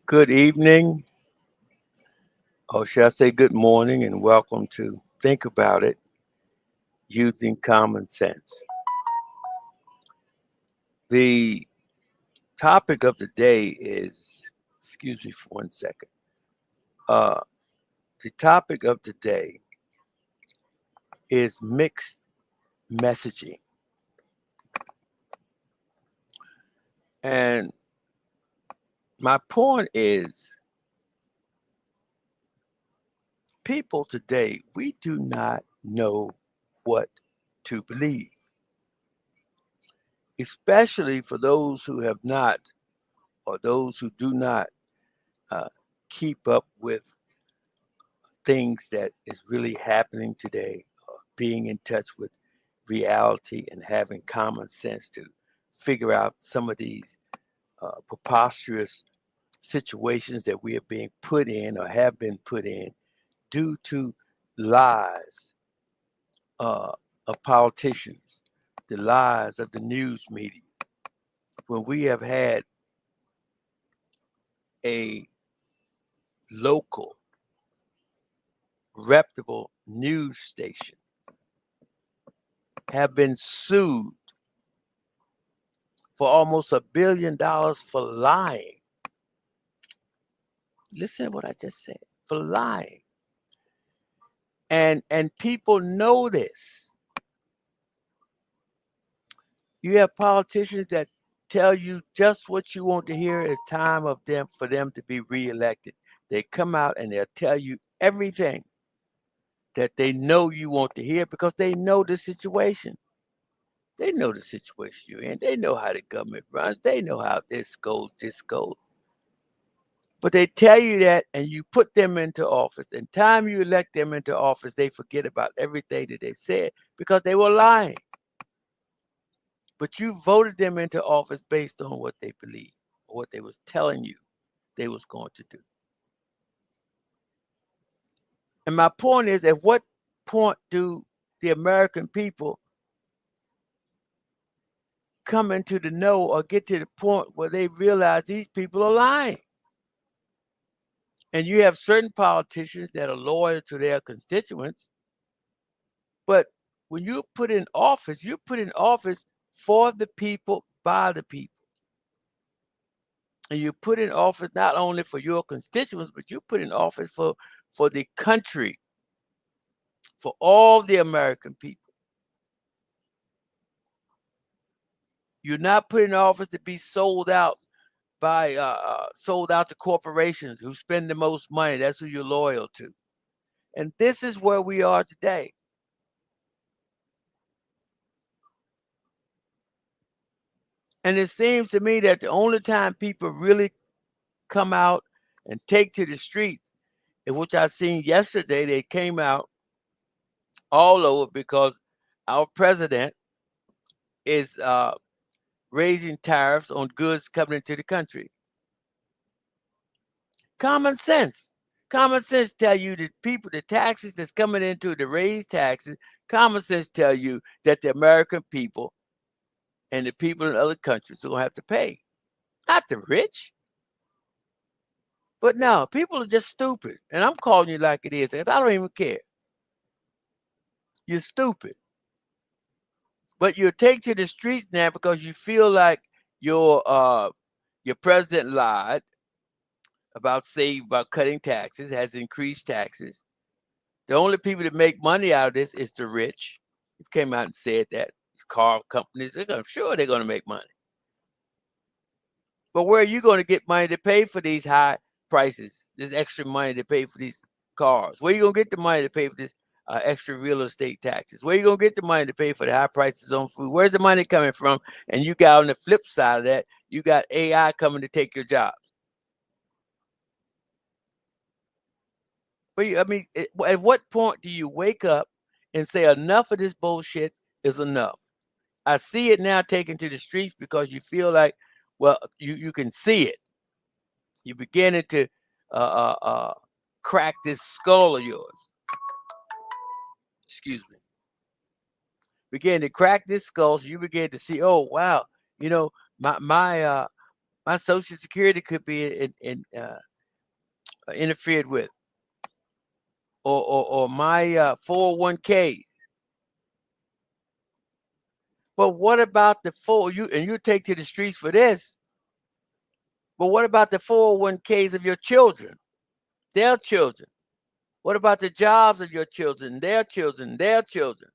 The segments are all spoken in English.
Good evening, or should I say good morning, and welcome to Think About It Using Common Sense. The topic of the day is, excuse me for 1 second. Uh, the topic of the day is mixed messaging. And my point is, people today, we do not know what to believe, especially for those who have not, or those who do not uh, keep up with things that is really happening today, being in touch with reality and having common sense to figure out some of these preposterous situations that we are being put in or have been put in due to lies uh, of politicians, the lies of the news media. When we have had a local, reputable news station have been sued for almost $1 billion for lying. Listen to what I just said, for lying. And people know this. You have politicians that tell you just what you want to hear. It's time of them for them to be reelected. They come out and they'll tell you everything that they know you want to hear because they know the situation. They know the situation you're in. They know how the government runs. They know how this goes, this goes. But they tell you that and you put them into office. And time you elect them into office, they forget about everything that they said because they were lying. But you voted them into office based on what they believed, or what they was telling you they was going to do. And my point is, at what point do the American people come into the know or get to the point where they realize these people are lying? And you have certain politicians that are loyal to their constituents, but when you put in office for the people, by the people. And you put in office not only for your constituents, but you put in office for the country, for all the American people. You're not put in office to be sold out to corporations who spend the most money. That's who you're loyal to. And this is where we are today. And it seems to me that the only time people really come out and take to the streets, in which I seen yesterday, they came out all over because our president is raising tariffs on goods coming into the country. Common sense. Common sense tell you that the taxes that's coming into the raised taxes, common sense tell you that the American people and the people in other countries are going to have to pay. Not the rich. But no, people are just stupid. And I'm calling you like it is. I don't even care. You're stupid. But you take to the streets now because you feel like your president lied about cutting taxes, has increased taxes. The only people that make money out of this is the rich. He came out and said that. These car companies, I'm sure they're going to make money. But where are you going to get money to pay for these high prices, this extra money to pay for these cars? Where are you going to get the money to pay for this extra real estate taxes? Where are you going to get the money to pay for the high prices on food? Where's the money coming from? And you got on the flip side of that, you got AI coming to take your jobs. But at what point do you wake up and say enough of this bullshit is enough? I see it now taken to the streets because you feel like, well, you can see it. You're beginning to crack this skull of yours. Excuse me. Begin to crack this skull, so you begin to see, oh wow, you know, my My Social Security could be interfered with, or my 401ks. But what about the you take to the streets for this? But what about the 401ks of your children, their children? What about the jobs of your children, their children, their children?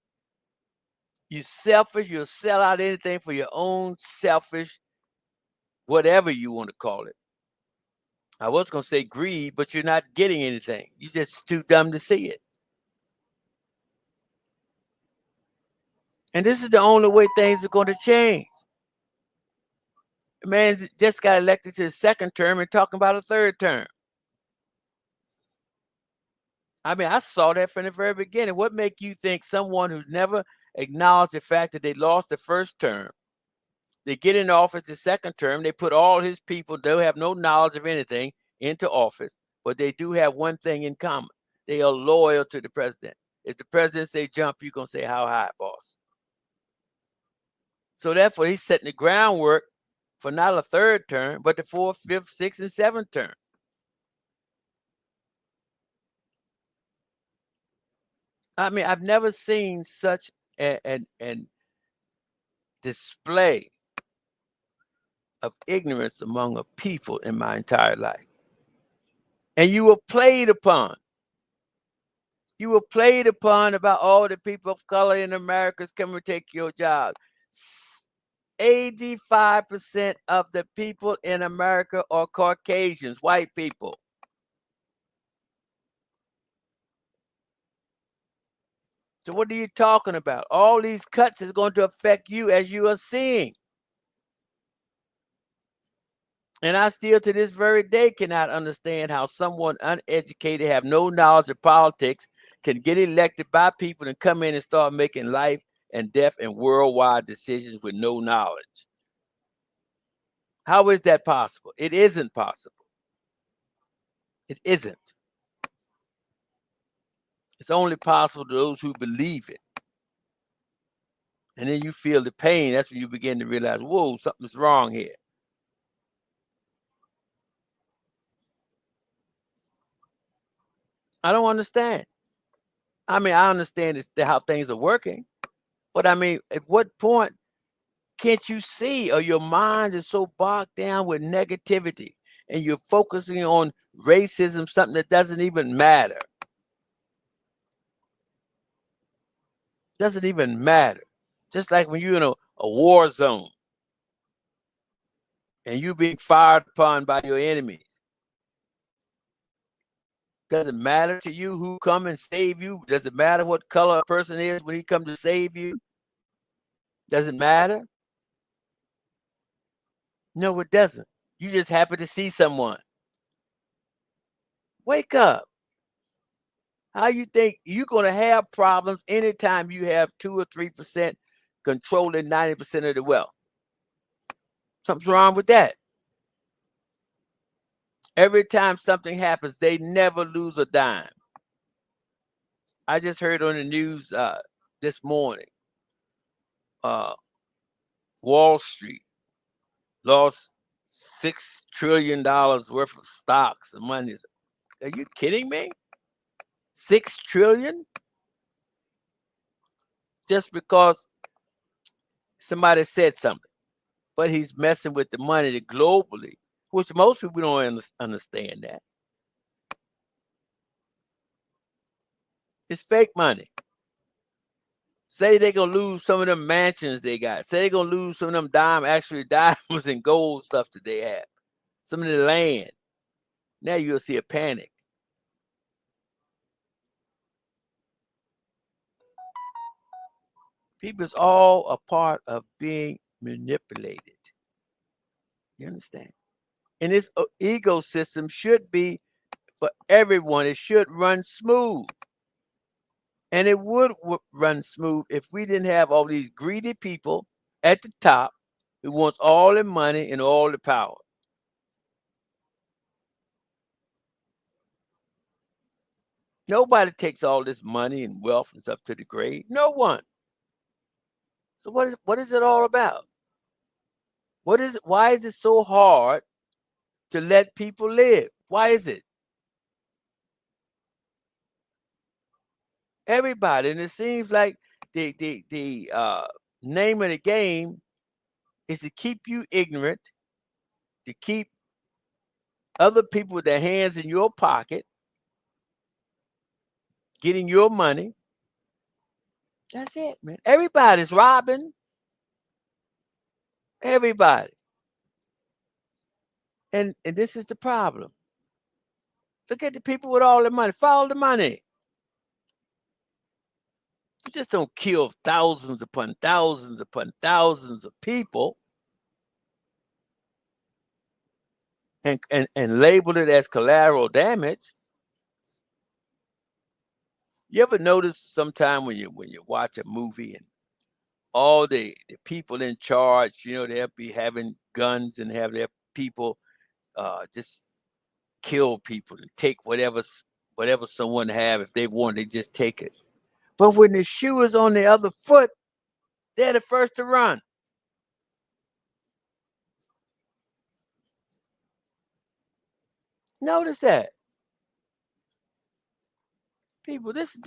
You selfish, you'll sell out anything for your own selfish, whatever you want to call it. I was going to say greed, but you're not getting anything. You're just too dumb to see it. And this is the only way things are going to change. The man just got elected to his second term and talking about a third term. I mean, I saw that from the very beginning. What make you think someone who's never acknowledged the fact that they lost the first term, they get in office the second term, they put all his people, they have no knowledge of anything, into office, but they do have one thing in common. They are loyal to the president. If the president say jump, you're going to say, how high, boss? So therefore, he's setting the groundwork for not a third term, but the fourth, fifth, sixth, and seventh term. I mean, I've never seen such an display of ignorance among a people in my entire life. And you were played upon. You were played upon about all the people of color in America coming to take your jobs. 85% of the people in America are Caucasians, white people. So what are you talking about? All these cuts is going to affect you, as you are seeing. And I still to this very day cannot understand how someone uneducated, have no knowledge of politics, can get elected by people and come in and start making life and death and worldwide decisions with no knowledge. How is that possible? It isn't possible. It isn't. It's only possible to those who believe it. And then you feel the pain. That's when you begin to realize, whoa, something's wrong here. I don't understand. I mean, I understand how things are working, but I mean, at what point can't you see, or your mind is so bogged down with negativity and you're focusing on racism, something that doesn't even matter? Doesn't even matter. Just like when you're in a war zone and you're being fired upon by your enemies. Does it matter to you who come and save you? Does it matter what color a person is when he comes to save you? Does it matter? No, it doesn't. You just happen to see someone. Wake up. How you think you're going to have problems anytime you have 2 or 3% controlling 90% of the wealth? Something's wrong with that. Every time something happens, they never lose a dime. I just heard on the news this morning, Wall Street lost $6 trillion worth of stocks and money. Are you kidding me? 6 trillion? Just because somebody said something. But he's messing with the money globally, which most people don't understand that. It's fake money. Say they're going to lose some of them mansions they got. Say they're going to lose some of them diamonds and gold stuff that they have. Some of the land. Now you'll see a panic. People's all a part of being manipulated. You understand? And this ecosystem should be for everyone. It should run smooth. And it would run smooth if we didn't have all these greedy people at the top who wants all the money and all the power. Nobody takes all this money and wealth and stuff to the grave. No one. So what is it all about? What is it? Why is it so hard to let people live? Why is it? Everybody, and it seems like the name of the game is to keep you ignorant, to keep other people with their hands in your pocket, getting your money. That's it, man. Everybody's robbing. Everybody. And this is the problem. Look at the people with all the money. Follow the money. You just don't kill thousands upon thousands upon thousands of people and label it as collateral damage. You ever notice sometime when you watch a movie and all the people in charge, they'll be having guns and have their people just kill people and take whatever someone have. If they want, they just take it. But when the shoe is on the other foot, they're the first to run. Notice that. People, this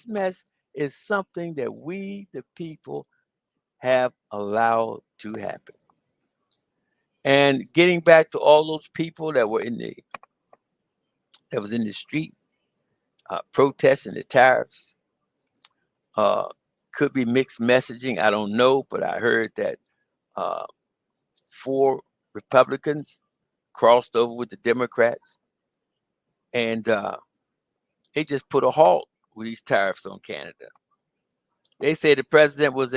mess is something that we, the people, have allowed to happen. And getting back to all those people that was in the streets protesting the tariffs, could be mixed messaging. I don't know, but I heard that 4 Republicans crossed over with the Democrats, and they just put a halt with these tariffs on Canada. They say the president was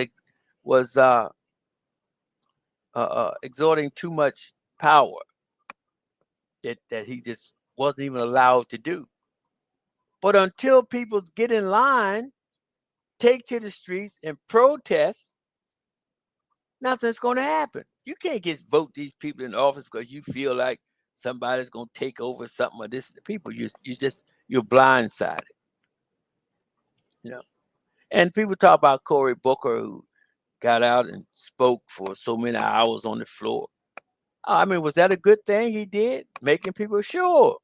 exerting too much power that he just wasn't even allowed to do. But until people get in line, take to the streets and protest, nothing's going to happen. You can't just vote these people in office because you feel like somebody's going to take over something or this. The people, you're blindsided. And people talk about Cory Booker, who got out and spoke for so many hours on the floor. I mean, was that a good thing he did? Making people sure.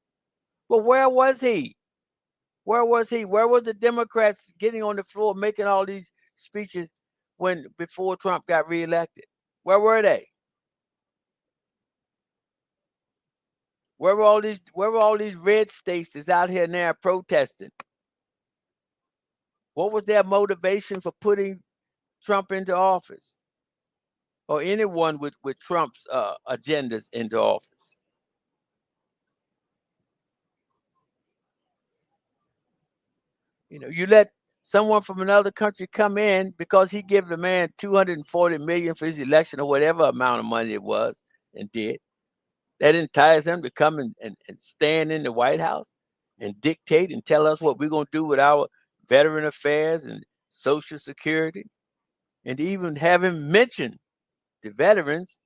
But where was he? Where was he? Where was the Democrats getting on the floor making all these speeches before Trump got reelected? Where were they? Where were all these red states that's out here now protesting? What was their motivation for putting Trump into office? Or anyone with Trump's agendas into office? You let someone from another country come in because he gave the man $240 million for his election or whatever amount of money it was and did. That entices him to come and stand in the White House and dictate and tell us what we're going to do with our veteran affairs and Social Security, and to even have him mention the veterans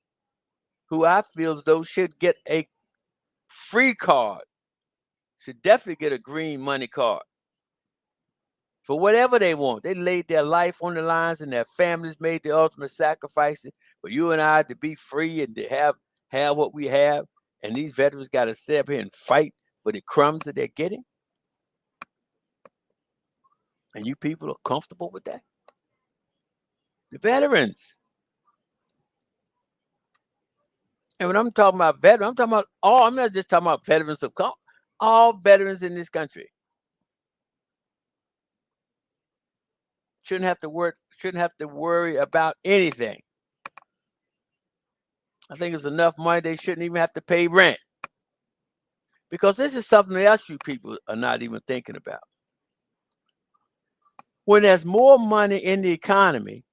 who I feel as though should get a free card, should definitely get a green money card for whatever they want. They laid their life on the lines and their families made the ultimate sacrifices for you and I to be free and to have what we have. And these veterans got to step here and fight for the crumbs that they're getting. And you people are comfortable with that? The veterans. And when I'm talking about veterans, I'm talking about I'm not just talking about veterans of all veterans in this country. Shouldn't have to worry about anything. I think it's enough money they shouldn't even have to pay rent. Because this is something else you people are not even thinking about. When there's more money in the economy,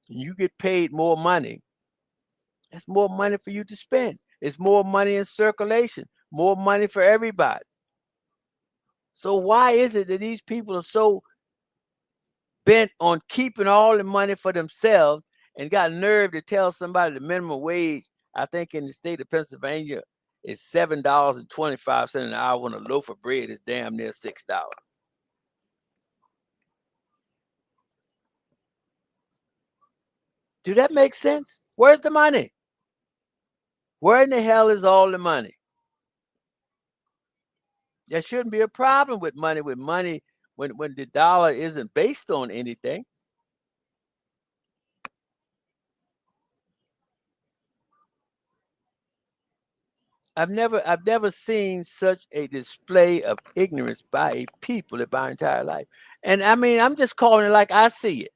and you get paid more money, that's more money for you to spend. It's more money in circulation, more money for everybody. So why is it that these people are so bent on keeping all the money for themselves and got nerve to tell somebody the minimum wage, I think in the state of Pennsylvania, is $7.25 an hour when a loaf of bread is damn near $6? Do that make sense? Where's the money? Where in the hell is all the money? There shouldn't be a problem with money when the dollar isn't based on anything. I've never seen such a display of ignorance by a people in my entire life. And I mean, I'm just calling it like I see it.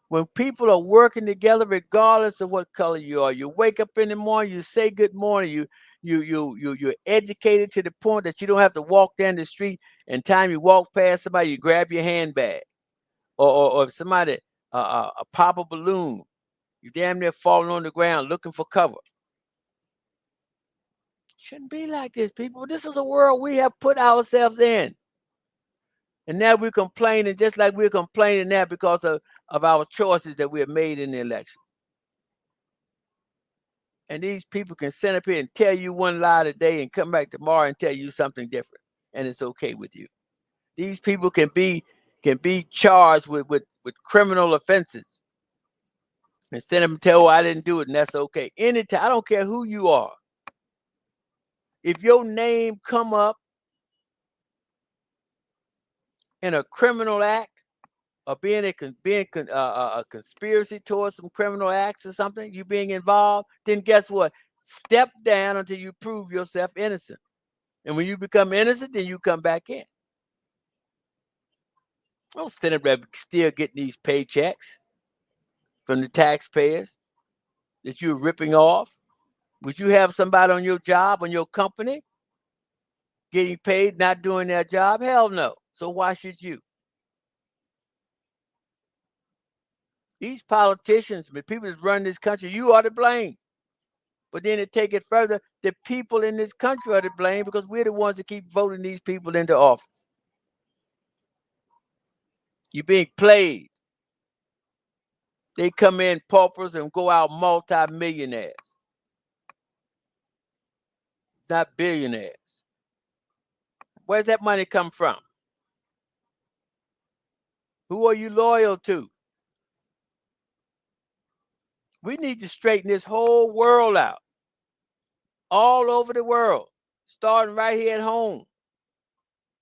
When people are working together, regardless of what color you are, you wake up in the morning, you say good morning, you're educated to the point that you don't have to walk down the street, and time you walk past somebody, you grab your handbag, or if somebody pop a balloon, you damn near falling on the ground looking for cover. Shouldn't be like this, people. This is a world we have put ourselves in. And now we're complaining just like we're complaining now because of our choices that we have made in the election. And these people can sit up here and tell you one lie today and come back tomorrow and tell you something different. And it's okay with you. These people can be charged with criminal offenses. Instead of them tell, oh, I didn't do it, and that's okay. Anytime, I don't care who you are. If your name come up in a criminal act or being a conspiracy towards some criminal acts or something, you being involved, then guess what? Step down until you prove yourself innocent. And when you become innocent, then you come back in. Don't stand up there still getting these paychecks from the taxpayers that you're ripping off. Would you have somebody on your job, on your company, getting paid, not doing their job? Hell no. So why should you? These politicians, the people that run this country, you are to blame. But then to take it further, the people in this country are to blame because we're the ones that keep voting these people into office. You're being played. They come in paupers and go out multi-millionaires, not billionaires. Where's that money come from? Who are you loyal to? We need to straighten this whole world out. All over the world, starting right here at home.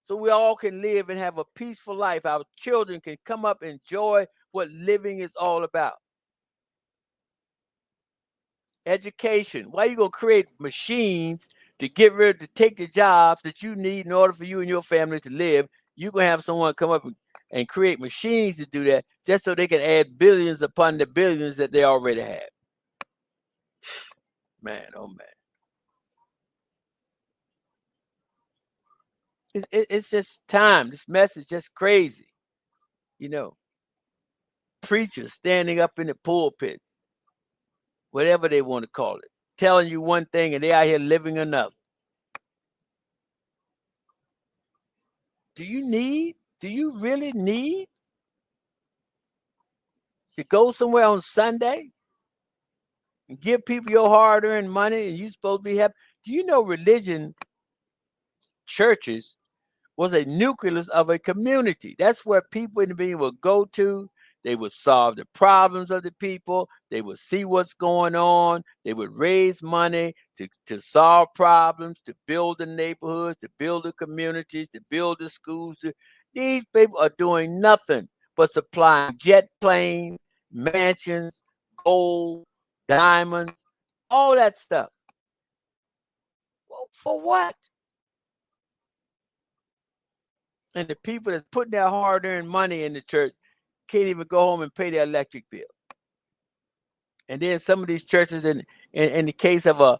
So we all can live and have a peaceful life. Our children can come up and enjoy what living is all about. Education. Why are you going to create machines to take the jobs that you need in order for you and your family to live? You're going to have someone come up and create machines to do that just so they can add billions upon the billions that they already have. Man, oh man. It's just time. This message just crazy. You know, preachers standing up in the pulpit, whatever they want to call it, telling you one thing and they out here living another. Do you really need to go somewhere on Sunday and give people your hard-earned money and you supposed to be happy? Do you know religion, churches, was a nucleus of a community? That's where people in the beginning would go to. They would solve the problems of the people. They would see what's going on. They would raise money to solve problems, to build the neighborhoods, to build the communities, to build the schools. These people are doing nothing but supplying jet planes, mansions, gold, diamonds, all that stuff. Well, for what? And the people that's putting their hard-earned money in the church can't even go home and pay their electric bill. And then some of these churches, in the case of a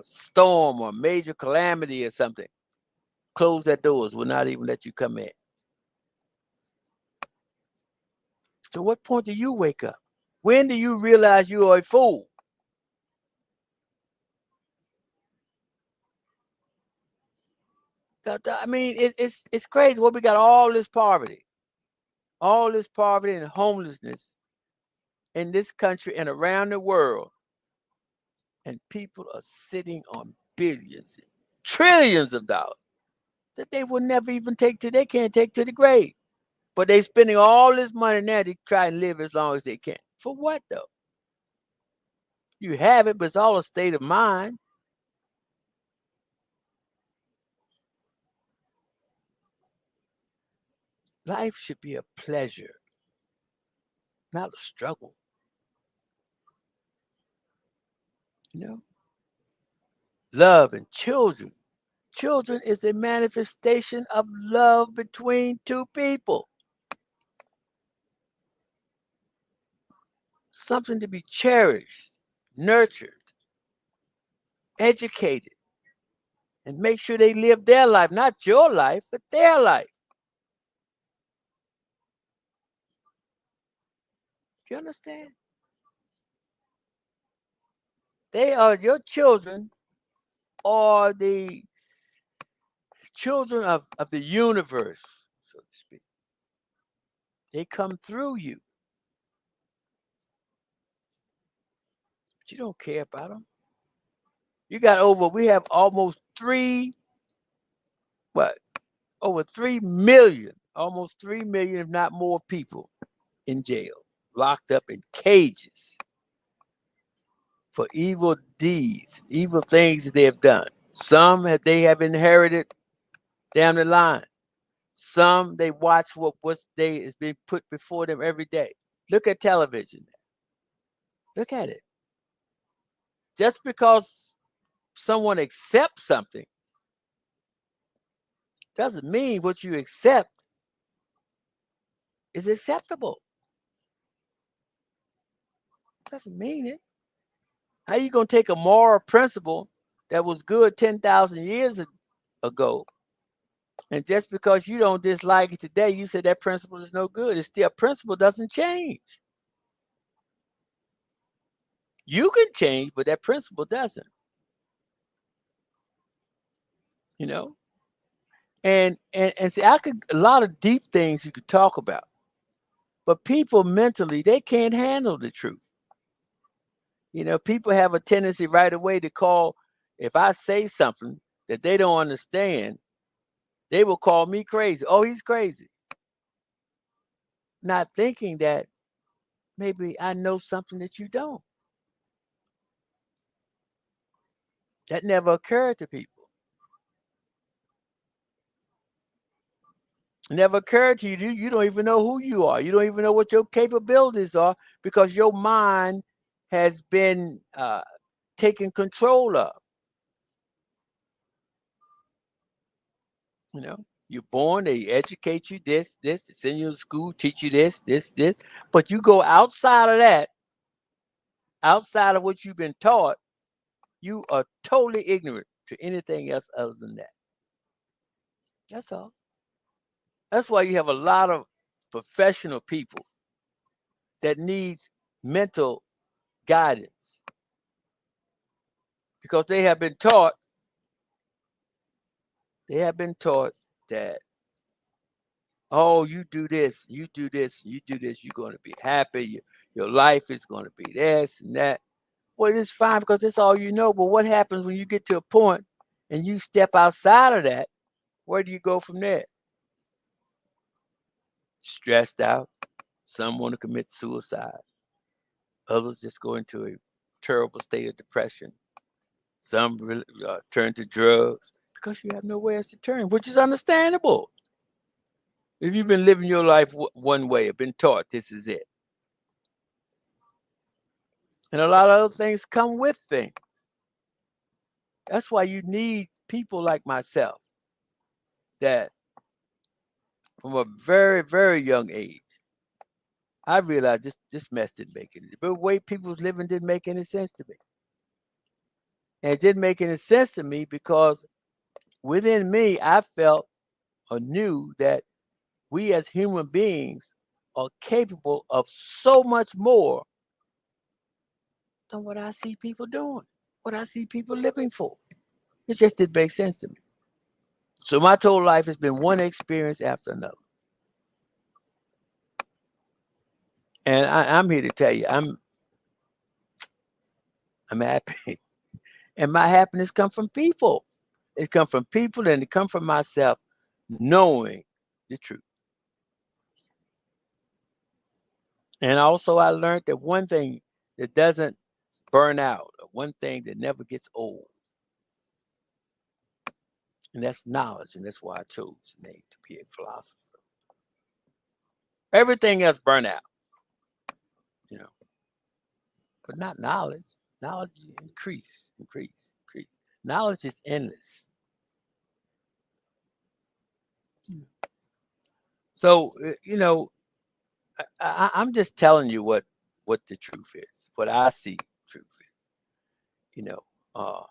storm or major calamity or something, close their doors, will not even let you come in. So what point do you wake up? When do you realize you are a fool? I mean, it's crazy. Well, we got all this poverty and homelessness in this country and around the world. And people are sitting on billions, trillions of dollars that they will never even they can't take to the grave. But they spending all this money now to try and live as long as they can. For what though? You have it, but it's all a state of mind. Life should be a pleasure, not a struggle. You know? Love and children. Children is a manifestation of love between two people. Something to be cherished, nurtured, educated, and make sure they live their life, not your life, but their life. Do you understand? They are your children, are the children of the universe, so to speak. They come through you, but you don't care about them. We have almost what, over 3 million, almost 3 million, if not more people in jail, locked up in cages for evil deeds, evil things that they have done. They have inherited down the line. Some they watch what's they is being put before them every day. Look at television. Look at it. Just because someone accepts something doesn't mean what you accept is acceptable. Doesn't mean it. How you gonna take a moral principle that was good 10,000 years ago, and just because you don't dislike it today, you said that principle is no good? It's still, principle doesn't change. You can change, but that principle doesn't. You know, and see, a lot of deep things you could talk about, but people mentally they can't handle the truth. You know, people have a tendency right away to call, if I say something that they don't understand, they will call me crazy. Oh, he's crazy. Not thinking that maybe I know something that you don't. That never occurred to people. It never occurred to you. You don't even know who you are. You don't even know what your capabilities are because your mind has been taken control of. You know, you're born, they educate you this, send you to school, teach you this. But you go outside of that, outside of what you've been taught, you are totally ignorant to anything else other than that. That's all. That's why you have a lot of professional people that needs mental guidance because they have been taught that, oh, you do this, you do this, you do this, you're going to be happy, your life is going to be this and that. Well, it's fine because that's all you know, but what happens when you get to a point and you step outside of that? Where do you go from there? Stressed out. Some want to commit suicide. Others just go into a terrible state of depression. Some really, turn to drugs because you have nowhere else to turn, which is understandable. If you've been living your life one way, have been taught this is it, and a lot of other things come with things. That's why you need people like myself that, from a very, very young age, I realized this mess didn't make any. The way people was living didn't make any sense to me, and it didn't make any sense to me because within me, I felt or knew that we as human beings are capable of so much more than what I see people doing, what I see people living for. It just didn't make sense to me. So my total life has been one experience after another. And I'm here to tell you, I'm happy. And my happiness comes from people. It comes from people and it comes from myself knowing the truth. And also, I learned that one thing that doesn't burn out, or one thing that never gets old, and that's knowledge. And that's why I chose Nate to be a philosopher. Everything else burn out, you know, but not knowledge. Knowledge increase. Knowledge is endless. So, I'm just telling you what the truth is, what I see truth is. You know, uh,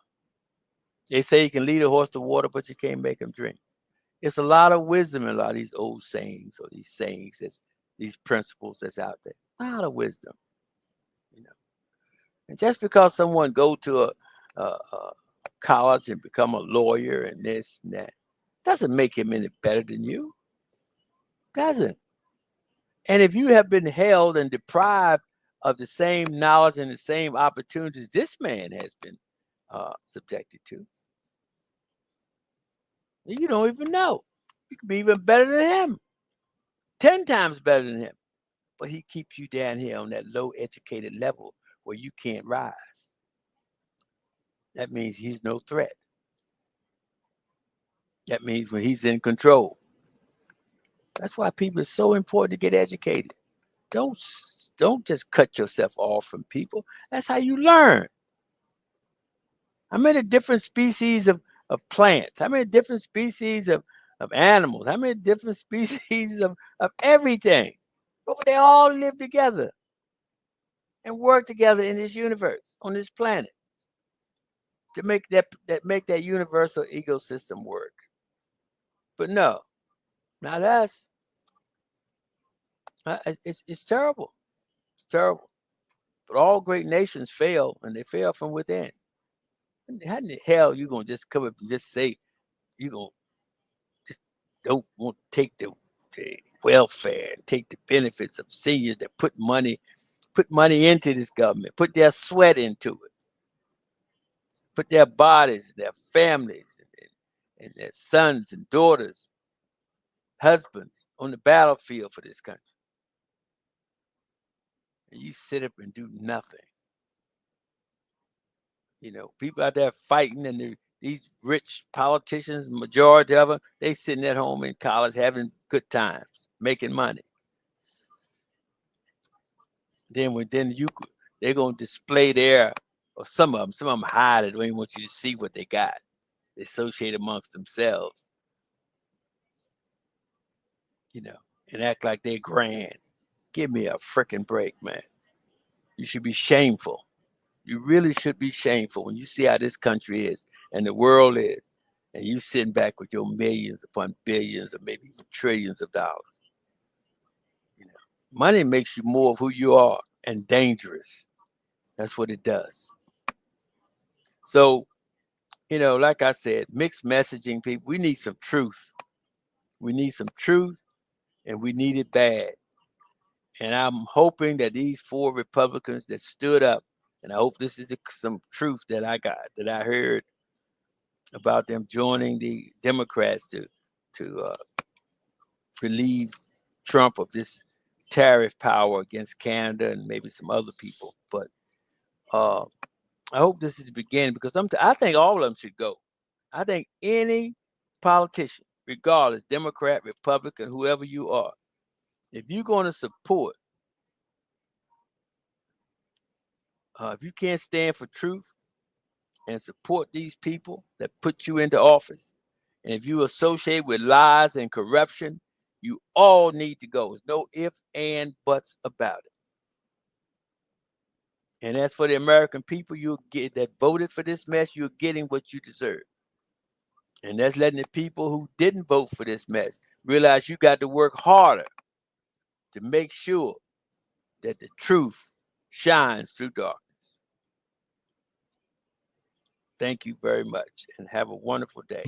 they say you can lead a horse to water, but you can't make him drink. It's a lot of wisdom in a lot of these old sayings or these sayings that's these principles that's out there. A lot of wisdom, you know. And just because someone go to a college and become a lawyer and this and that doesn't make him any better than you. Doesn't. And if you have been held and deprived of the same knowledge and the same opportunities this man has been subjected to, you don't even know. You could be even better than him, 10 times better than him. But he keeps you down here on that low educated level where you can't rise. That means he's no threat. That means when he's in control. That's why people it's so important to get educated. Don't don't just cut yourself off from people. That's how you learn. How many different species of plants? How many different species of animals? How many different species of everything? But they all live together and work together in this universe, on this planet, to make that universal ecosystem work. But no, not us. It's terrible. It's terrible. But all great nations fail, and they fail from within. How in the hell you gonna just come up and just say you gonna just don't want to take the welfare and take the benefits of seniors that put money into this government, put their sweat into it, put their bodies, their families, and their sons and daughters, husbands on the battlefield for this country. And you sit up and do nothing. People out there fighting, and these rich politicians, majority of them, they sitting at home in college having good times, making money. They're gonna display or some of them hide it. Don't even want you to see what they got. They associate amongst themselves, and act like they're grand. Give me a freaking break, man. You should be shameful. You really should be shameful when you see how this country is and the world is, and you sitting back with your millions upon billions or maybe even trillions of dollars. Money makes you more of who you are and dangerous. That's what it does. So, like I said, mixed messaging, people, we need some truth. We need some truth, and we need it bad. And I'm hoping that these 4 Republicans that stood up, and I hope this is some truth that I heard about them joining the Democrats to relieve Trump of this tariff power against Canada and maybe some other people. But I hope this is the beginning, because I think all of them should go. I think any politician, regardless, Democrat, Republican, whoever you are, if you're going to support, if you can't stand for truth and support these people that put you into office, and if you associate with lies and corruption, you all need to go. There's no ifs and buts about it. And as for the American people that voted for this mess, you're getting what you deserve. And that's letting the people who didn't vote for this mess realize you got to work harder to make sure that the truth shines through darkness. Thank you very much, and have a wonderful day.